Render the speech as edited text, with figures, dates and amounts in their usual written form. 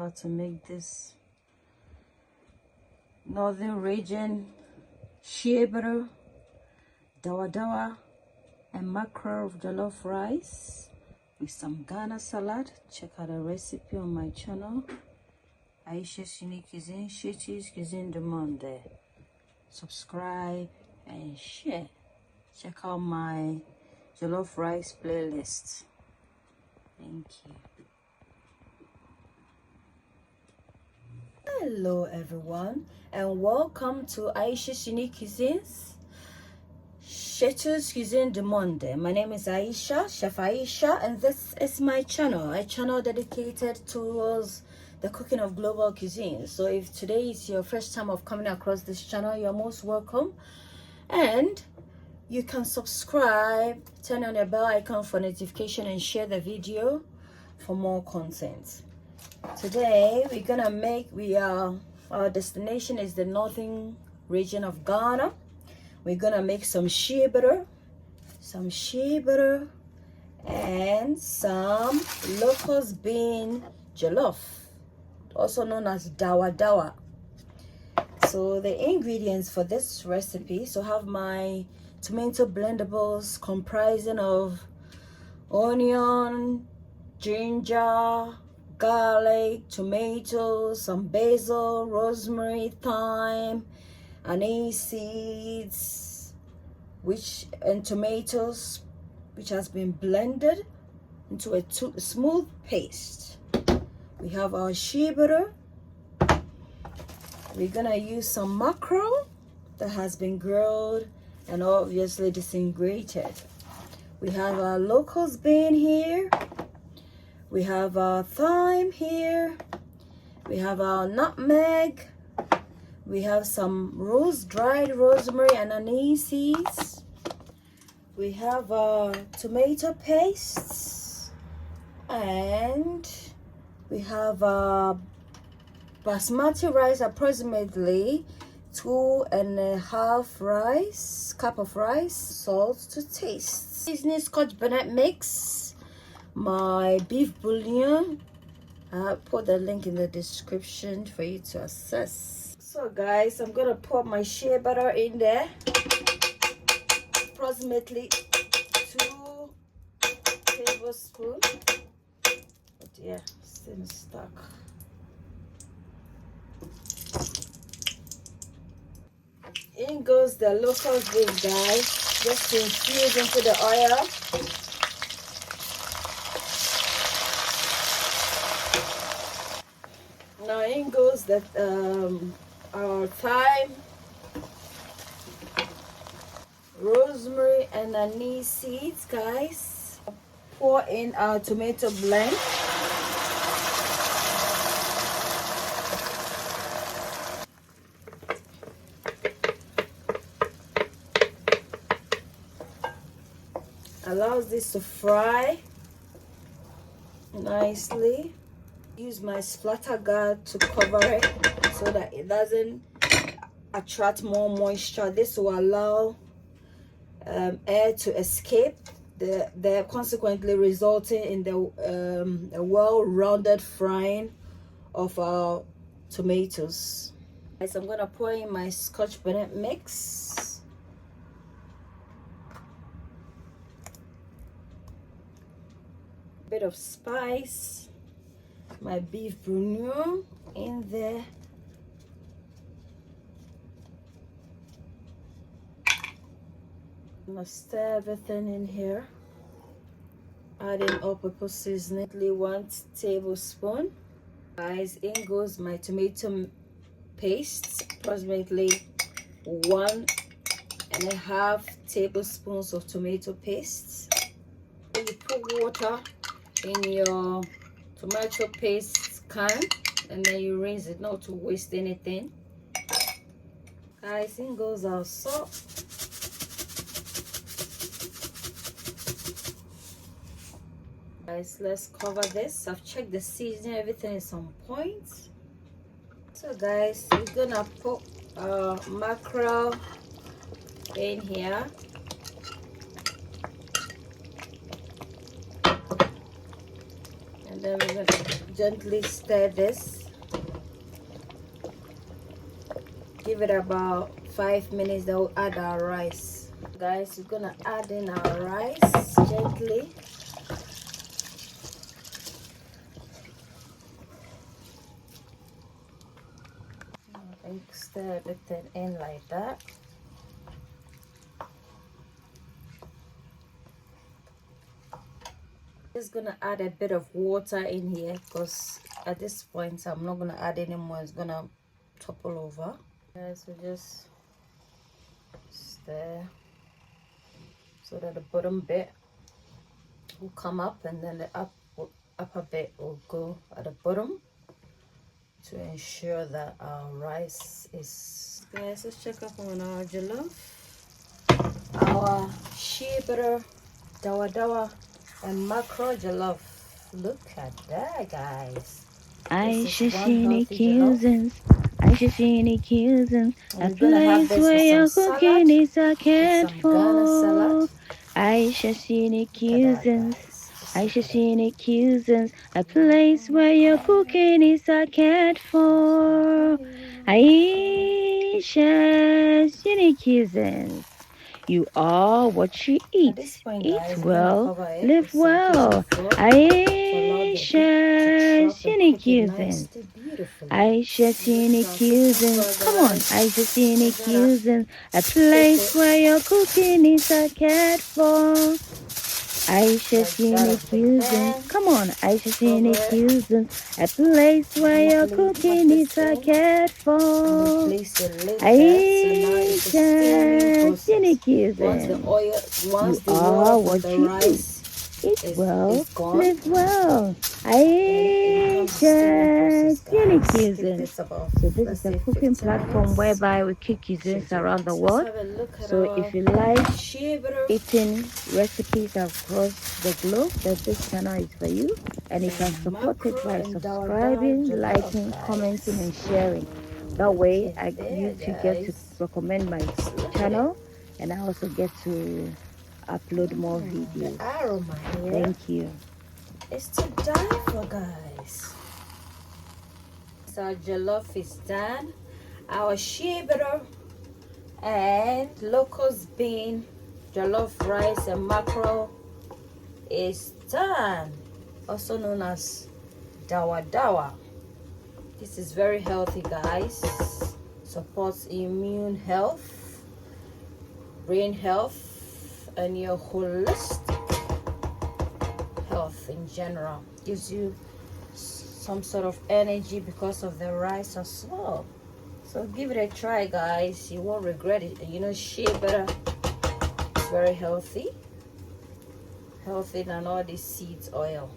how to make this northern region shea butter, Dawadawa, and mackerel of jollof rice with some Ghana salad. Check out the recipe on my channel, Ayesha's Unique Cuisine, Shechi's Cuisine du Monde. Subscribe and share. Check out my jollof rice playlist. Thank you. Hello everyone, and welcome to Ayesha's Unique Cuisines, Shechi's Cuisine du Monde. My name is Ayesha, Chef Ayesha, and this is my channel, a channel dedicated towards the cooking of global cuisine. So if today is your first time of coming across this channel, you're most welcome, and you can subscribe, turn on the bell icon for notification, and share the video for more content. Today we're gonna make, our destination is the northern region of Ghana. We're gonna make some shea butter, and some locust bean jollof, also known as Dawadawa. So the ingredients for this recipe, so have my tomato blendables comprising of onion, ginger, garlic, tomatoes, some basil, rosemary, thyme, anise seeds, and tomatoes, which has been blended into a smooth paste. We have our shea butter. We're gonna use some mackerel that has been grilled and obviously disintegrated. We have our locust bean here. We have our thyme here. We have our nutmeg. We have some dried rosemary and anise seeds. We have our tomato pastes, and we have our basmati rice, approximately 2.5 cup of rice, salt to taste, seasoning Scotch bonnet mix, my beef bouillon. I'll put the link in the description for you to access. So guys, I'm gonna put my shea butter in there, approximately 2 tablespoons. But yeah, still stuck. In goes the locust bean, guys, just to infuse into the oil. Now in goes the our thyme, rosemary, and anise seeds, guys. Pour in our tomato blend. Allows this to fry nicely. Use my splatter guard to cover it so that it doesn't attract more moisture. This will allow air to escape, consequently resulting in a well-rounded frying of our tomatoes. So I'm gonna pour in my Scotch bonnet mix. Bit of spice, my beef bouillon in there, I'm gonna stir everything in here, adding all-purpose seasoning, 1 tablespoon. Guys, in goes my tomato paste, approximately 1.5 tablespoons of tomato paste. You put water in your tomato paste can, and then you rinse it, not to waste anything. Guys, in goes our salt. Guys, let's cover this. I've checked the seasoning, everything is on point. So guys, we're gonna put mackerel in here. And then we're gonna Gently stir this. Give it about 5 minutes. Then we'll add our rice. Guys, we're gonna add in our rice gently. And stir everything in like that. Just gonna add a bit of water in here because at this point I'm not gonna add any more. It's gonna topple over. So just stir so that the bottom bit will come up and then the upper bit will go at the bottom to ensure that our rice is. Guys, let's check up on our jollof. Our shea butter, Dawadawa, and macro jollof. Look at that, guys. Ayesha seen cuisines. Ayesha seen cuisines. A We're gonna have place this where with your some cooking salad, is a cared some Ghana for. salad. Ayesha seen Look at that, cuisines. guys. Just Ayesha look at it. seen cuisines. A place where your cooking is a cared for. Ayesha seen cuisines. You are what you At this eat. point, Eat guys, we're gonna well, cover it with live some kitchen well. floor to allow the heat to Ayesha drop and seen cook it cuisines. nicely, beautifully. Ayesha seen Some cuisines. flour, Come on, guys. Ayesha seen We're gonna cuisines. A shape place it where your cooking is a cared for. Ayesha like seen that of the cuisines. pan. Come on, Ayesha seen Cover it cuisines. A place where your gently, put cooking this is a in, cared and for. then place the lid there. So now it's a steaming Ayesha process. seen Once the cuisines. once You the water are from what the you eat. rice Eat is well, gone, live well. it becomes a steaming Ayesha process, guys. Give cuisines. this about, So this let's is a say, cooking 15 platform minutes. whereby we cook cuisines Should do around it. the Let's world. have a look at So our if you like shea butter eating recipes across the globe, then this channel is for you. And you can and support it macro by and Dawadawa subscribing, jollof, liking, commenting, guys. and sharing. That Look way, at you there, too get to guys. recommend my Just look at it. channel, and I also get to upload more The videos. aroma here. Thank you. It's to die for, guys. So our jollof is done. Our shea butter and locust bean jollof rice and mackerel is done. Also known as Dawadawa. This is very healthy, guys. Supports immune health, brain health, and your holistic health in general. Gives you some sort of energy because of the rice as well. So give it a try, guys. You won't regret it. And you know, shea butter is very healthy than all this seeds oil.